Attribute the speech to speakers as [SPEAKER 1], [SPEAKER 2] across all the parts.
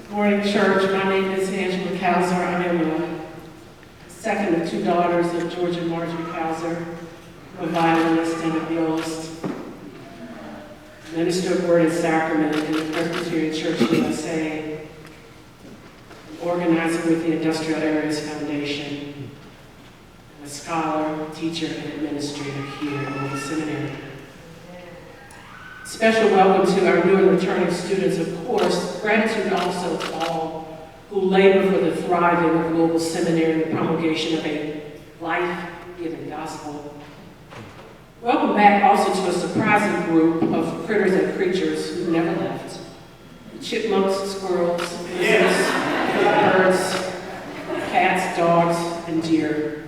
[SPEAKER 1] Morning, church. My name is Angela Kauser. I am the second of two daughters of George and Marjorie Kauser, a violinist and a violist, minister of Word and Sacrament in the Presbyterian Church USA, an organizer with the Industrial Areas Foundation, and a scholar, teacher, and administrator here at Louisville Seminary. Special welcome to our new and returning students, of course. Gratitude also to all who labor for the thriving of Louisville Seminary and the promulgation of a life-giving gospel. Welcome back also to a surprising group of critters and creatures who never left. The chipmunks, squirrels, lizards, birds, cats, dogs, and deer.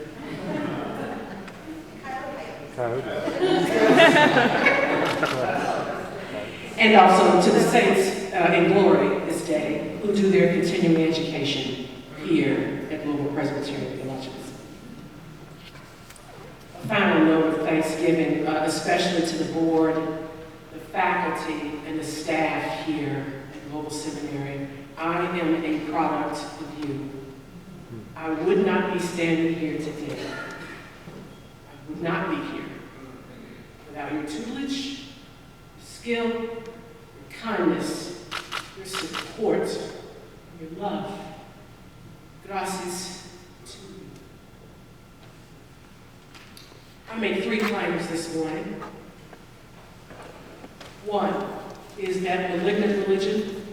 [SPEAKER 1] And also to the saints in glory this day who do their continuing education here at Louisville Presbyterian Theological. A final note of thanksgiving, especially to the board, the faculty, and the staff here at Louisville Seminary. I am a product of you. I would not be standing here today. I would not be here without your tutelage, skill, your kindness, your support, your love. Gracias to you. I make three claims this morning. One is that malignant religion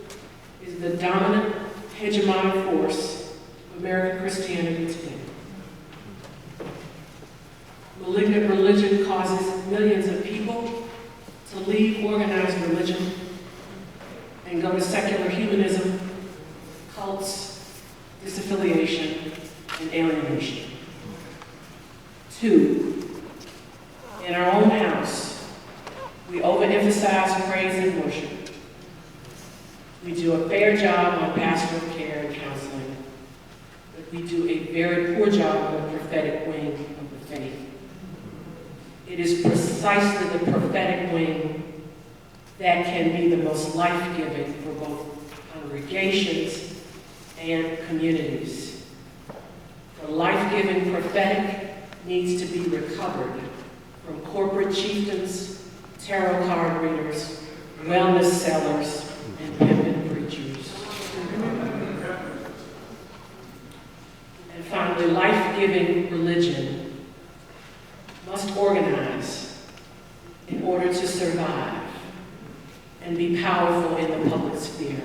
[SPEAKER 1] is the dominant hegemonic force of American Christianity today. Malignant religion causes millions of people to leave organized religion and go to secular humanism, cults, disaffiliation, and alienation. Two, in our own house, we overemphasize praise and worship. We do a fair job on pastoral care and counseling, but we do a very poor job on the prophetic wing of the faith. It is precisely the prophetic wing that can be the most life-giving for both congregations and communities. The life-giving prophetic needs to be recovered from corporate chieftains, tarot card readers, wellness sellers, and pimpin' preachers. And finally, life-giving religion must organize in order to survive and be powerful in the public sphere.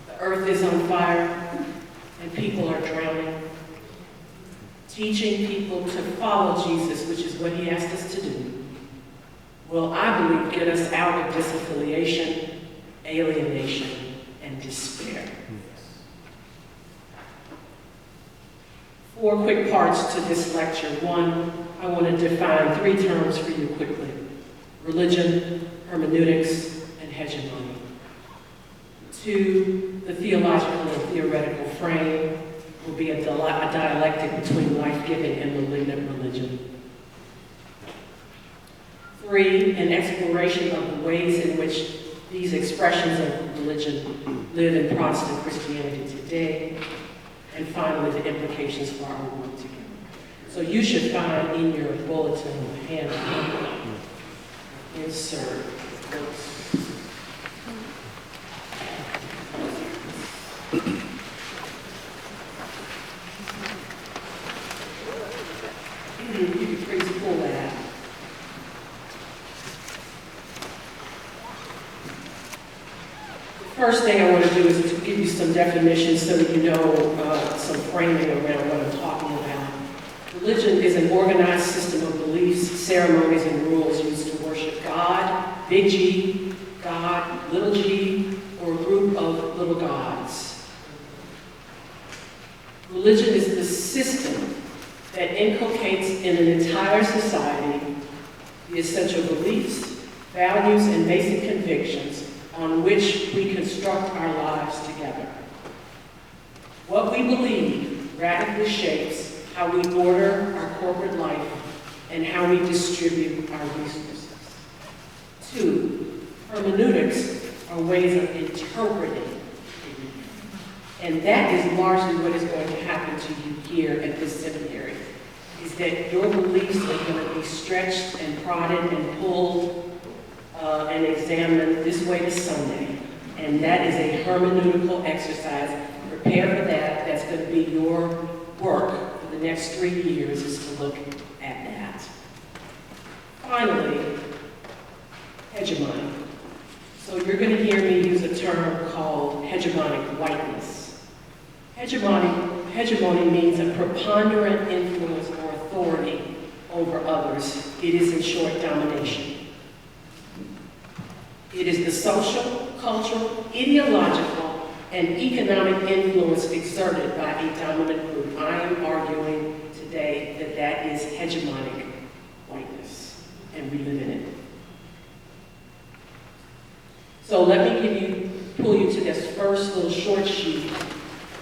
[SPEAKER 1] The earth is on fire and people are drowning. Teaching people to follow Jesus, which is what he asked us to do, will, I believe, get us out of disaffiliation, alienation, and despair. Four quick parts to this lecture. One, I want to define three terms for you quickly: religion, hermeneutics, and hegemony. Two, the theological and theoretical frame will be a dialectic between life-giving and malignant religion. Three, an exploration of the ways in which these expressions of religion live in Protestant Christianity today. And finally, the implications for our work together. So you should find in your bulletin handout insert books. You can please pull that. The first thing I want to do is to give you some definitions so that you know some framing around what I'm talking about. Religion is an organized system of beliefs, ceremonies, and rules used to worship God, big G, God, little g, or a group of little gods. Religion is the system that inculcates in an entire society the essential beliefs, values, and basic convictions on which we construct our lives together. What we believe radically shapes how we order our corporate life and how we distribute our resources. Two, hermeneutics are ways of interpreting And that is largely what is going to happen to you here at this seminary, is that your beliefs are going to be stretched and prodded and pulled and examined this way to Sunday. And that is a hermeneutical exercise. Prepare for that. That's going to be your work for the next 3 years, is to look at that. Finally, hegemony. So you're going to hear me use a term called hegemonic whiteness. Hegemony means a preponderant influence or authority over others. It is, in short, domination. It is the social, cultural, ideological, and economic influence exerted by a dominant group. I am arguing today that that is hegemonic whiteness, and we live in it. So let me pull you to this first little short sheet.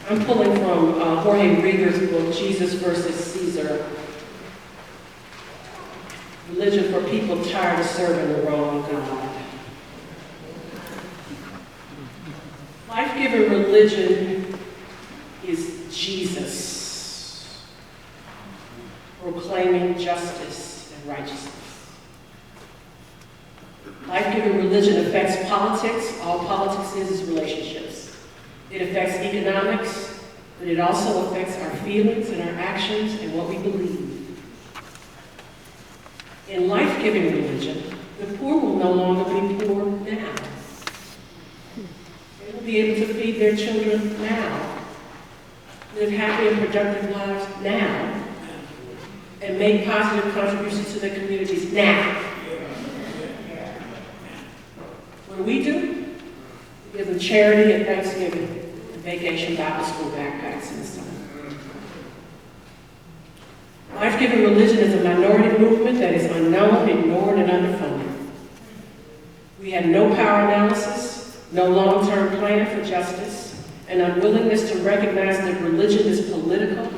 [SPEAKER 1] I'm pulling from Jorge Rieger's book, Jesus versus Caesar. Religion for people tired of serving the wrong God. Life-giving religion is Jesus, proclaiming justice and righteousness. Life-giving religion affects politics. All politics is relationships. It affects economics, but it also affects our feelings and our actions and what we believe. In life-giving religion, the poor will no longer be poor now. They will be able to feed their children now, live happy and productive lives now, and make positive contributions to their communities now. What do? We give them charity at Thanksgiving and vacation Bible school backpacks in the summer. Life-giving religion is a minority movement that is unknown, ignored, and underfunded. We have no power analysis, no long-term plan for justice, an unwillingness to recognize that religion is political.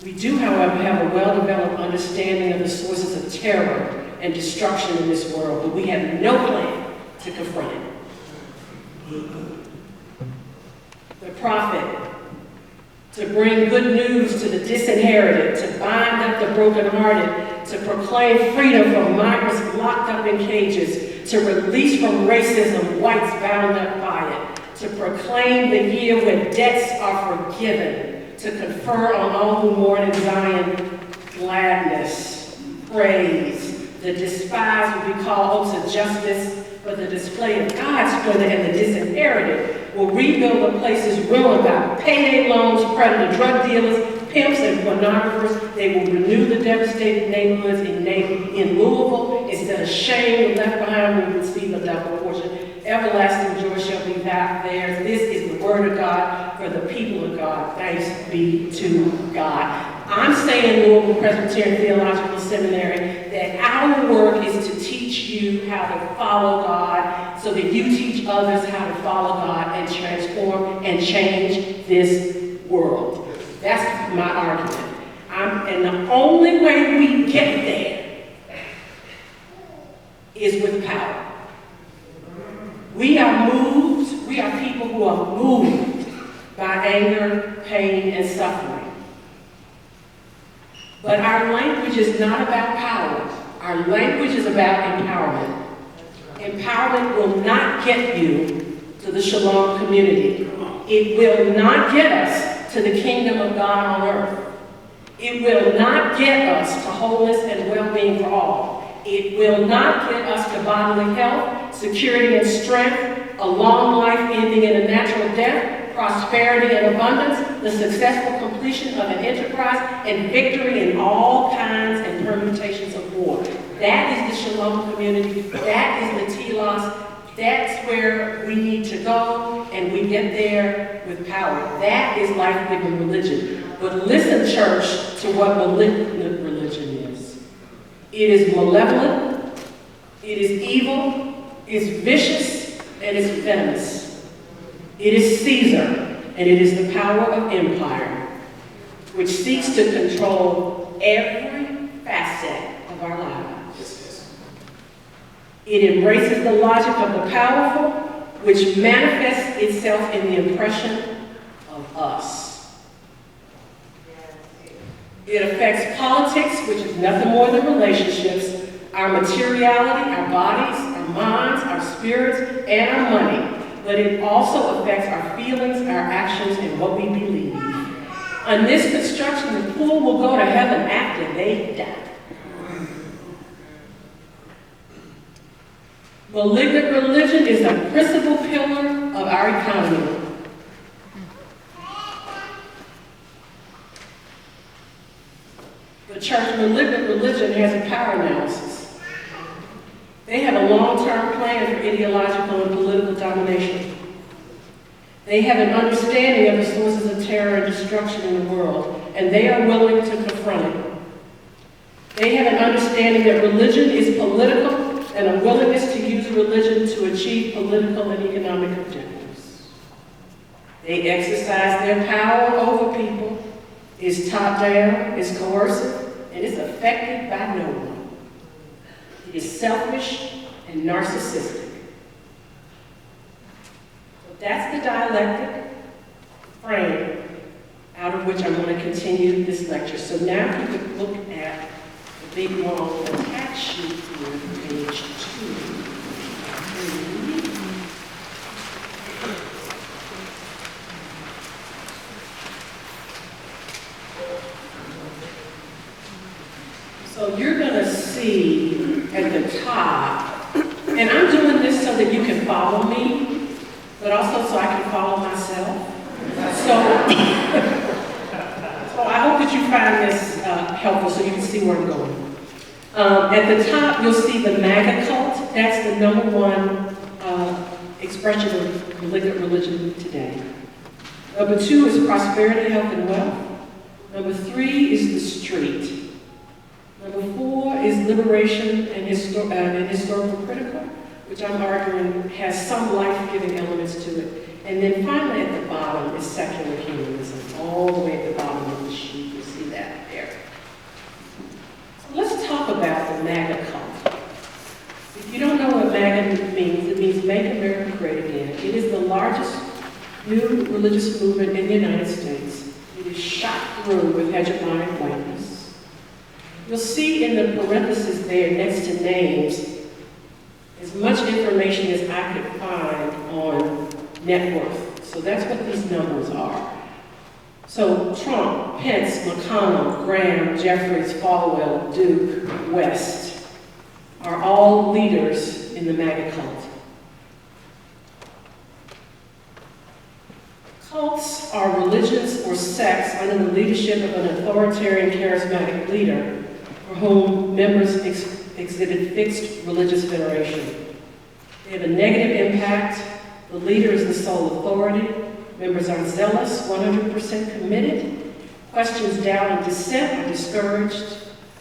[SPEAKER 1] We do, however, have a well-developed understanding of the sources of terror and destruction in this world, but we have no plan to confront it. The prophet, to bring good news to the disinherited, to bind up the brokenhearted, to proclaim freedom for migrants locked up in cages, to release from racism whites bound up by it, to proclaim the year when debts are forgiven, to confer on all who mourn in Zion gladness, praise. The despised will be called hopes of justice, but the display of God's splendor and the disinherited will rebuild the places ruined by payday loans, predator drug dealers, pimps, and pornographers. They will renew the devastated neighborhoods in Louisville. Instead of shame left behind, we receive a double portion. Everlasting joy shall be theirs. This is the word of God for the people of God. Thanks be to God. I'm saying, Louisville Presbyterian Theological Seminary, that our work is to teach you how to follow God so that you teach others how to follow God and transform and change this world. That's my argument. And the only way we get there is with power. We are people who are moved by anger, pain, and suffering. But our language is not about power. Our language is about empowerment. Empowerment will not get you to the Shalom community. It will not get us to the kingdom of God on earth. It will not get us to wholeness and well-being for all. It will not get us to bodily health, security and strength, a long life ending in a natural death, prosperity and abundance, the successful completion of an enterprise, and victory in all kinds and permutations of war. That is the Shalom community. That is the telos. That's where we need to go, and we get there with power. That is life-giving religion. But listen, church, to what malignant religion is. It is malevolent, it is evil, it's vicious, and it's venomous. It is Caesar, and it is the power of empire, which seeks to control every facet of our lives. It embraces the logic of the powerful, which manifests itself in the oppression us. It affects politics, which is nothing more than relationships, our materiality, our bodies, our minds, our spirits, and our money. But it also affects our feelings, our actions, and what we believe. On this construction, the poor will go to heaven after they die. Malignant religion is a principal pillar of our economy. The church Malignant religion has a power analysis. They have a long-term plan for ideological and political domination. They have an understanding of the sources of terror and destruction in the world, and they are willing to confront it. They have an understanding that religion is political and a willingness to use religion to achieve political and economic objectives. They exercise their power over people. It's top-down, it's coercive, and it's affected by no one. It is selfish and narcissistic. So that's the dialectic frame out of which I'm going to continue this lecture. So now you can look at the big long attack sheet here, page 2. So you're going to see at the top, and I'm doing this so that you can follow me, but also so I can follow myself. So I hope that you find this helpful so you can see where I'm going. At the top, you'll see the MAGA cult. That's the #1 expression of malignant religion today. Number 2 is prosperity, health, and wealth. Number 3 is the street. Number 4 is liberation and historical critical, which I'm arguing has some life-giving elements to it. And then finally at the bottom is secular humanism, all the way at the bottom of the sheet. You see that there. So let's talk about the MAGA cult. If you don't know what MAGA means, it means Make America Great Again. It is the largest new religious movement in the United States. It is shot through with hegemonic whiteness. You'll see in the parentheses there next to names as much information as I could find on net worth. So that's what these numbers are. So Trump, Pence, McConnell, Graham, Jeffries, Falwell, Duke, West are all leaders in the MAGA cult. Cults are religions or sects under the leadership of an authoritarian, charismatic leader for whom members exhibit fixed religious veneration. They have a negative impact. The leader is the sole authority. Members are zealous, 100% committed. Questions, doubt, and dissent are discouraged.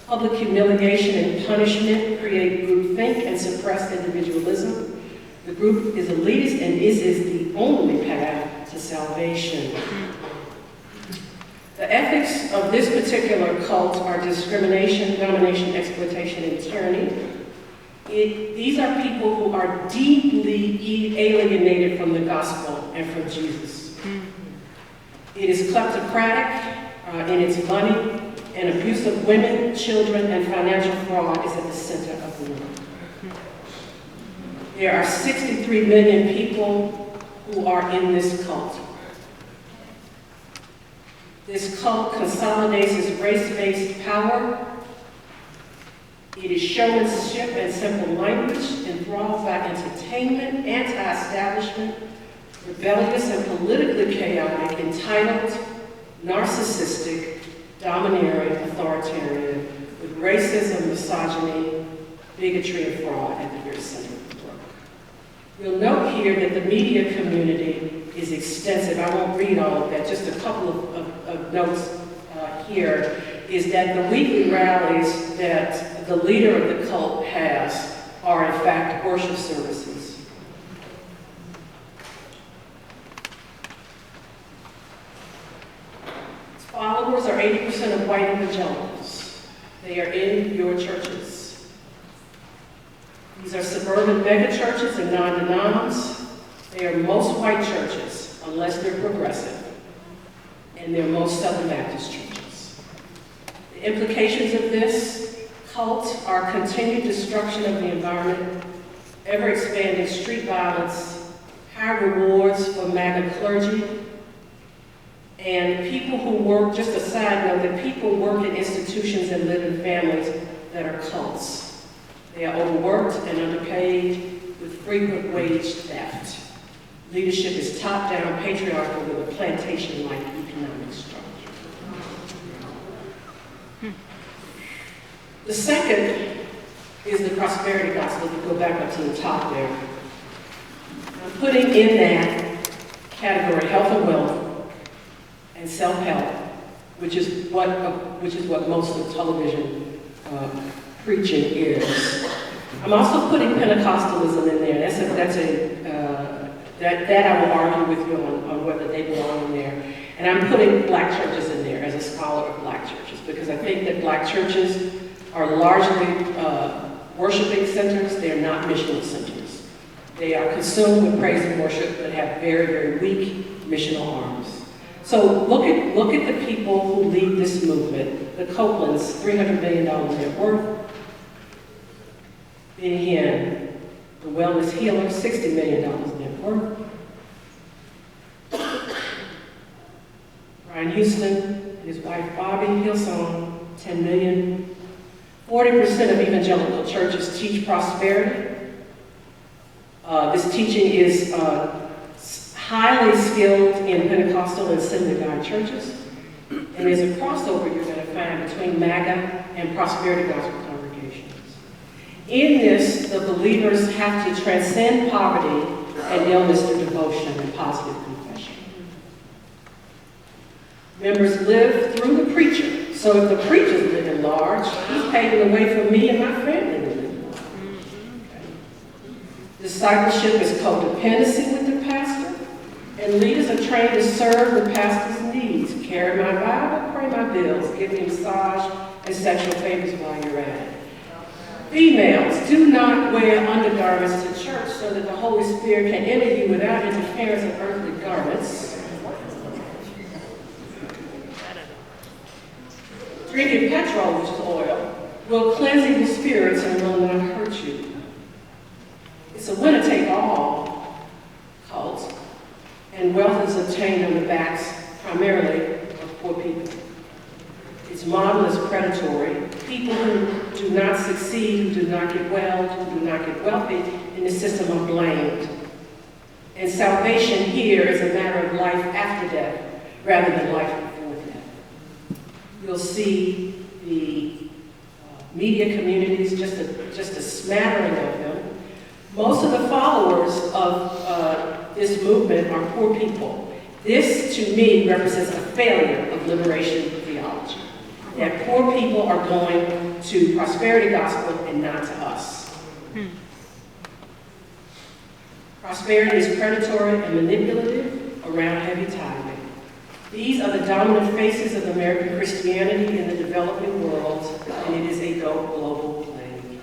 [SPEAKER 1] Public humiliation and punishment create groupthink and suppress individualism. The group is elitist and is the only path to salvation. The ethics of this particular cult are discrimination, domination, exploitation, and tyranny. These are people who are deeply alienated from the gospel and from Jesus. It is kleptocratic in its money, and abuse of women, children, and financial fraud is at the center of the world. There are 63 million people who are in this cult. This cult consolidates its race-based power. It is showmanship and simple language, enthralled by entertainment, anti-establishment, rebellious and politically chaotic, entitled, narcissistic, domineering, authoritarian, with racism, misogyny, bigotry, and fraud at the very center of the work. You'll note here that the media community is extensive. I won't read all of that, just a couple of notes here, is that the weekly rallies that the leader of the cult has are in fact worship services. Its followers are 80% of white evangelicals. They are in your churches. These are suburban megachurches and non-denoms. They are most white churches, unless they're progressive. and they're most Southern Baptist churches. The implications of this cult are continued destruction of the environment, ever-expanding street violence, high rewards for MAGA clergy, and people who work, just a side note, that people work in institutions and live in families that are cults. They are overworked and underpaid with frequent wage theft. Leadership is top-down, patriarchal with a plantation-like economic structure. The second is the prosperity gospel. If you go back up to the top there. I'm putting in that category health and wealth and self-help, which is what most of television preaching is. I'm also putting Pentecostalism in there. That I will argue with you on whether they belong in there. And I'm putting black churches in there as a scholar of black churches, because I think that black churches are largely worshiping centers. They are not missional centers. They are consumed with praise and worship, but have very, very weak missional arms. So look at the people who lead this movement. The Copelands, $300 million net worth. Benny Hinn, the wellness healer, $60 million net worth. Brian Houston and his wife Bobby Hillsong, $10 million. 40% of evangelical churches teach prosperity. This teaching is highly skilled in Pentecostal and Assembly of God churches. And there's a crossover you're going to find between MAGA and prosperity gospel congregations. In this, the believers have to transcend poverty and illness through devotion and positive confession. Members live through the preacher. So if the preacher's living large, he's paving the way for me and my family to live large. Okay. Discipleship is codependency with the pastor, and leaders are trained to serve the pastor's needs. Carry my Bible, pray my bills, give me massage and sexual favors while you're at it. Females, do not wear undergarments to church so that the Holy Spirit can enter you without interference of earthly garments. Drinking petrol, which is oil, will cleanse evil spirits and will not hurt you. It's a winner-take-all cult, and wealth is obtained on the backs primarily of poor people. Its model is predatory. People who do not succeed, who do not get well, who do not get wealthy in the system are blamed. And salvation here is a matter of life after death rather than life before death. You'll see the media communities, just a smattering of them. Most of the followers of this movement are poor people. This, to me, represents a failure of liberation theology. That poor people are going to prosperity gospel and not to us. Prosperity is predatory and manipulative around heavy tithing. These are the dominant faces of American Christianity in the developing world, and it is a global plague.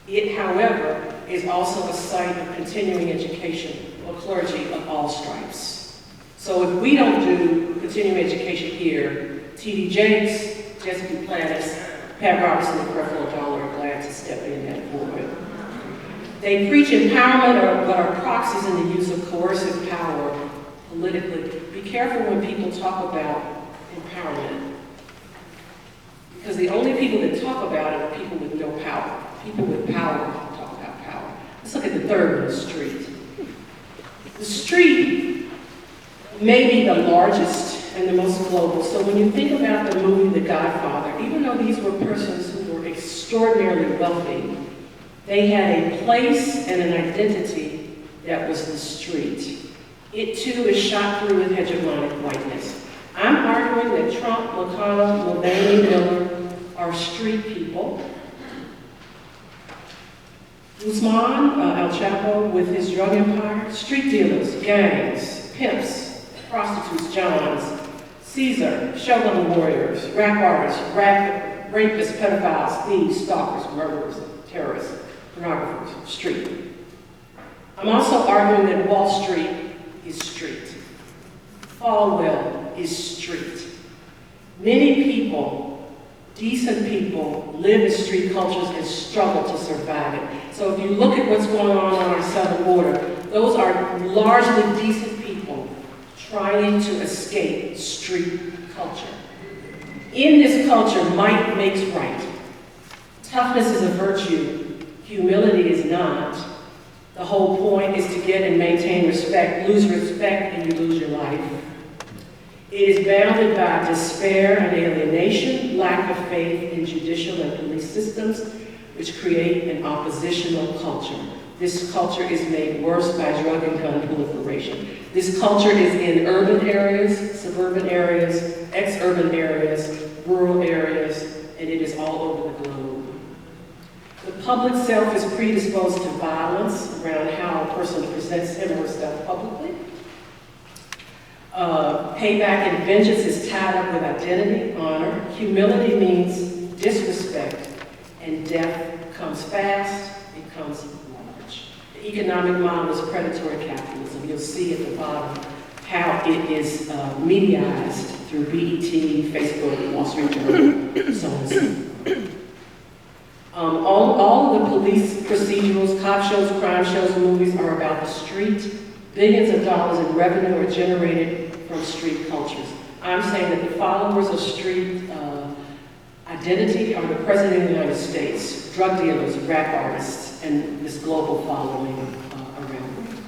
[SPEAKER 1] It, however, is also a site of continuing education for clergy of all stripes. So if we don't do continuing education here, T.D. Jakes, Jesse Duplantis, Pat Robertson, and Creflo Dollar are glad to step in that pulpit. They preach empowerment, but are proxies in the use of coercive power politically. Be careful when people talk about empowerment, because the only people that talk about it are people with no power. People with power talk about power. Let's look at the third one, the street. The street may be the largest and the most global. So when you think about the movie The Godfather, even though these were persons who were extraordinarily wealthy, they had a place and an identity that was the street. It too is shot through with hegemonic whiteness. I'm arguing that Trump, McConnell, Mulvaney, Miller are street people. Guzman, El Chapo, with his drug empire, street dealers, gangs, pimps, prostitutes, Johns, Caesar, Shogun warriors, rap artists, rapists, pedophiles, thieves, stalkers, murderers, terrorists, pornographers, street. I'm also arguing that Wall Street is street. Falwell is street. Many people, decent people, live in street cultures and struggle to survive it. So if you look at what's going on our southern border, those are largely decent people trying to escape street culture. In this culture, might makes right. Toughness is a virtue. Humility is not. The whole point is to get and maintain respect. Lose respect and you lose your life. It is bounded by despair and alienation, lack of faith in judicial and police systems, which create an oppositional culture. This culture is made worse by drug and gun proliferation. This culture is in urban areas, suburban areas, ex-urban areas, rural areas, and it is all over the globe. The public self is predisposed to violence around how a person presents him or herself publicly. Payback and vengeance is tied up with identity, honor. Humility means disrespect, and death comes fast, it comes large. The economic model is predatory capitalism. You'll see at the bottom how it is mediaized through BET, Facebook, Wall Street Journal, so on and so forth. All of the police procedurals, cop shows, crime shows, movies are about the street. Billions of dollars in revenue are generated from street cultures. I'm saying that the followers of street identity are the President of the United States, drug dealers, rap artists, and this global following around the world.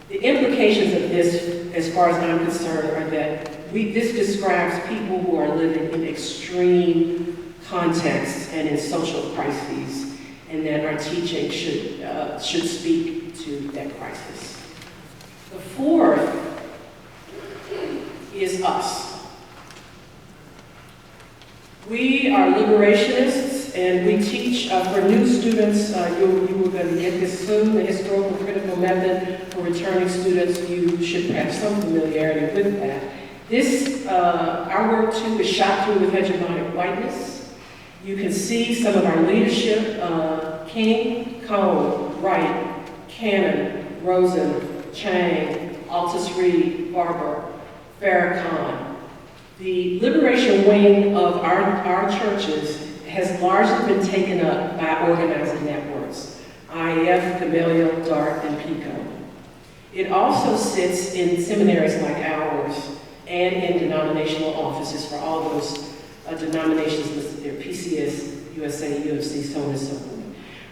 [SPEAKER 1] The implications of this, as far as I'm concerned, are that this describes people who are living in extreme contexts and in social crises, and that our teaching should speak to that crisis. The fourth is us. We are liberationists, and we teach for new students, you are going to get this soon, the historical critical method. For returning students, you should have some familiarity with that. This, our work too, is shot through with hegemonic whiteness. You can see some of our leadership, King, Cone, Wright, Cannon, Rosen, Chang, Altus Reed, Barber, Farrakhan. The liberation wing of our churches has largely been taken up by organizing networks, IEF, Gamaliel, DART, and PICO. It also sits in seminaries like ours and in denominational offices for all those denominations listed there, PCS, USA, UFC, so on and so forth.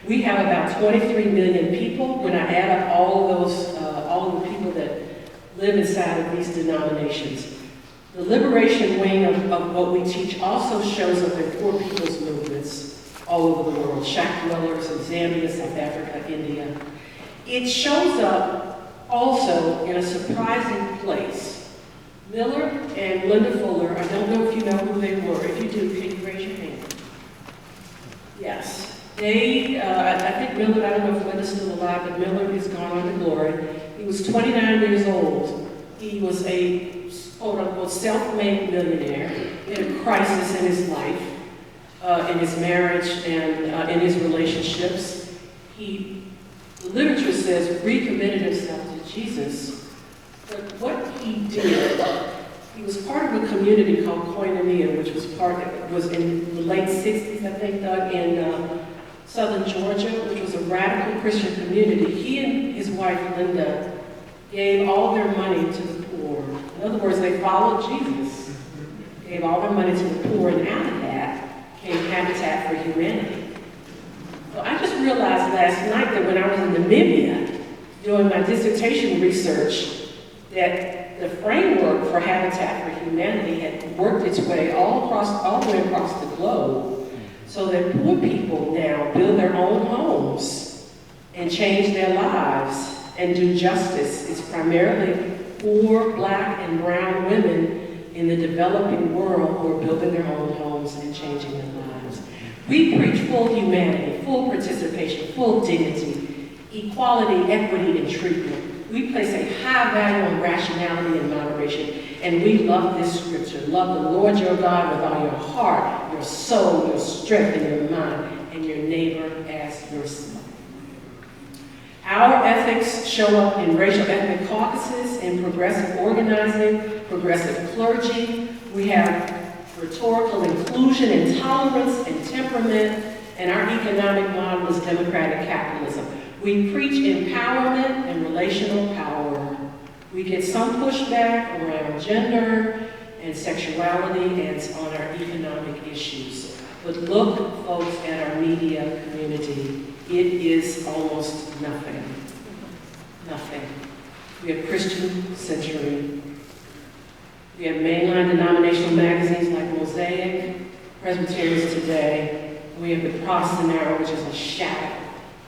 [SPEAKER 1] We have about 23 million people. When I add up all of those, all of the people that live inside of these denominations, the liberation wing of what we teach also shows up in poor people's movements all over the world. Shack dwellers in Zambia, South Africa, India. It shows up also in a surprising place. Miller and Linda Fuller, I don't know if you know who they were. If you do, can you raise your hand? Yes. They, I think Miller, I don't know if Linda's still alive, but Miller has gone on to glory. He was 29 years old. He was a quote-unquote self-made millionaire in a crisis in his life, in his marriage and in his relationships. The literature says, recommitted himself to Jesus. But what he did, he was part of a community called Koinonia, which was in the late 60s, I think, Doug, in southern Georgia, which was a radical Christian community. He and his wife, Linda, gave all their money to the poor. In other words, they followed Jesus, gave all their money to the poor, and out of that came Habitat for Humanity. So I just realized last night that when I was in Namibia doing my dissertation research, that the framework for Habitat for Humanity had worked its way all the way across the globe, so that poor people now build their own homes and change their lives and do justice. It's primarily poor, black, and brown women in the developing world who are building their own homes and changing their lives. We preach full humanity, full participation, full dignity, equality, equity, and treatment. We place a high value on rationality and moderation, and we love this scripture. Love the Lord your God with all your heart, your soul, your strength, and your mind, and your neighbor as yourself. Our ethics show up in racial ethnic caucuses, in progressive organizing, progressive clergy. We have rhetorical inclusion and tolerance and temperament, and our economic model is democratic capitalism. We preach empowerment and relational power. We get some pushback around gender and sexuality and on our economic issues. But look, folks, at our media community. It is almost nothing. Nothing. We have Christian Century. We have mainline denominational magazines like Mosaic, Presbyterians Today. And we have the Seminary, which is a shadow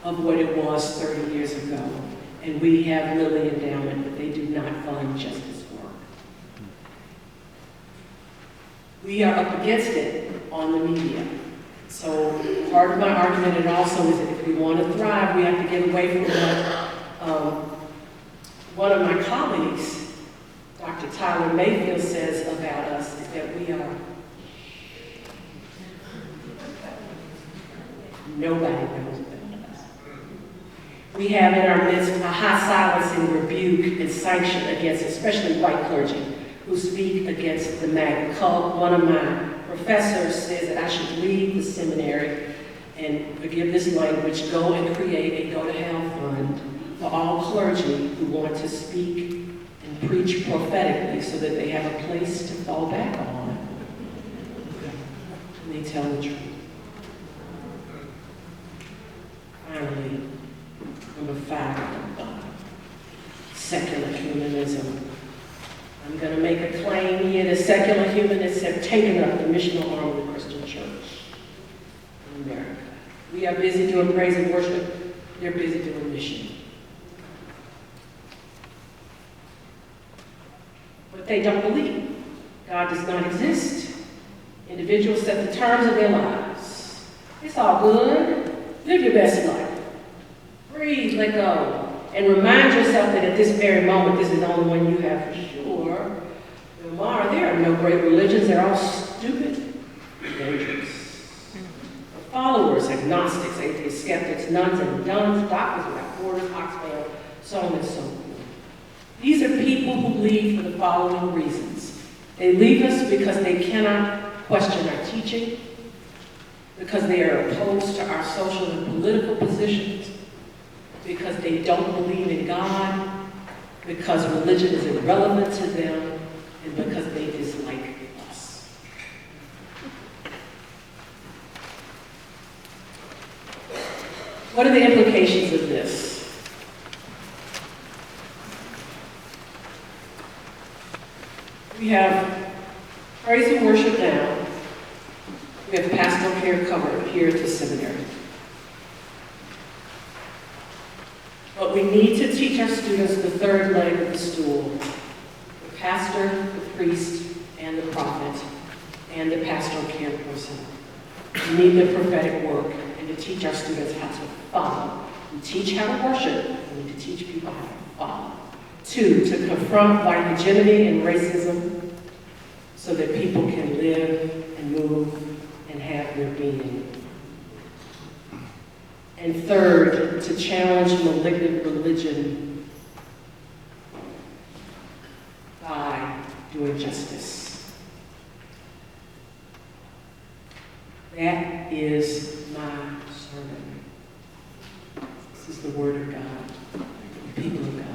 [SPEAKER 1] of what it was 30 years ago. And we have Lilly Endowment, but they do not fund justice work. We are up against it on the media. So part of my argument also is that if we want to thrive, we have to get away from what one of my colleagues, Dr. Tyler Mayfield, says about us, is that we are nobody knows about us. We have in our midst a high silencing rebuke and sanction against especially white clergy who speak against the MAGA cult. One of my professors says that I should leave the seminary and, forgive this language, go and create a go-to-hell fund for all clergy who want to speak and preach prophetically so that they have a place to fall back on when they tell the truth. Finally, number 5, secular humanism. I'm going to make a claim here that secular humanists have taken up the missional arm of the Christian church in America. We are busy doing praise and worship. They're busy doing mission. But they don't believe God does not exist. Individuals set the terms of their lives. It's all good. Live your best life. Breathe, let go. And remind yourself that at this very moment, this is the only one you have for sure. Tomorrow, there are no great religions. They're all stupid and dangerous. Followers, agnostics, atheists, skeptics, nuns and nuns, doctors without borders, Oxfam, so on and so forth. These are people who leave for the following reasons. They leave us because they cannot question our teaching, because they are opposed to our social and political positions, because they don't believe in God, because religion is irrelevant to them, and because they dislike us. What are the implications of this? We have praise and worship now. We have pastoral care covered here at the seminary. But we need to teach our students the third leg of the stool: the pastor, the priest, and the prophet, and the pastoral care person. We need the prophetic work, and to teach our students how to follow. We teach how to worship, and we need to teach people how to follow. 2, to confront white hegemony and racism so that people can live and move and have their being. And 3rd, to challenge malignant religion by doing justice. That is my sermon. This is the word of God, the people of God.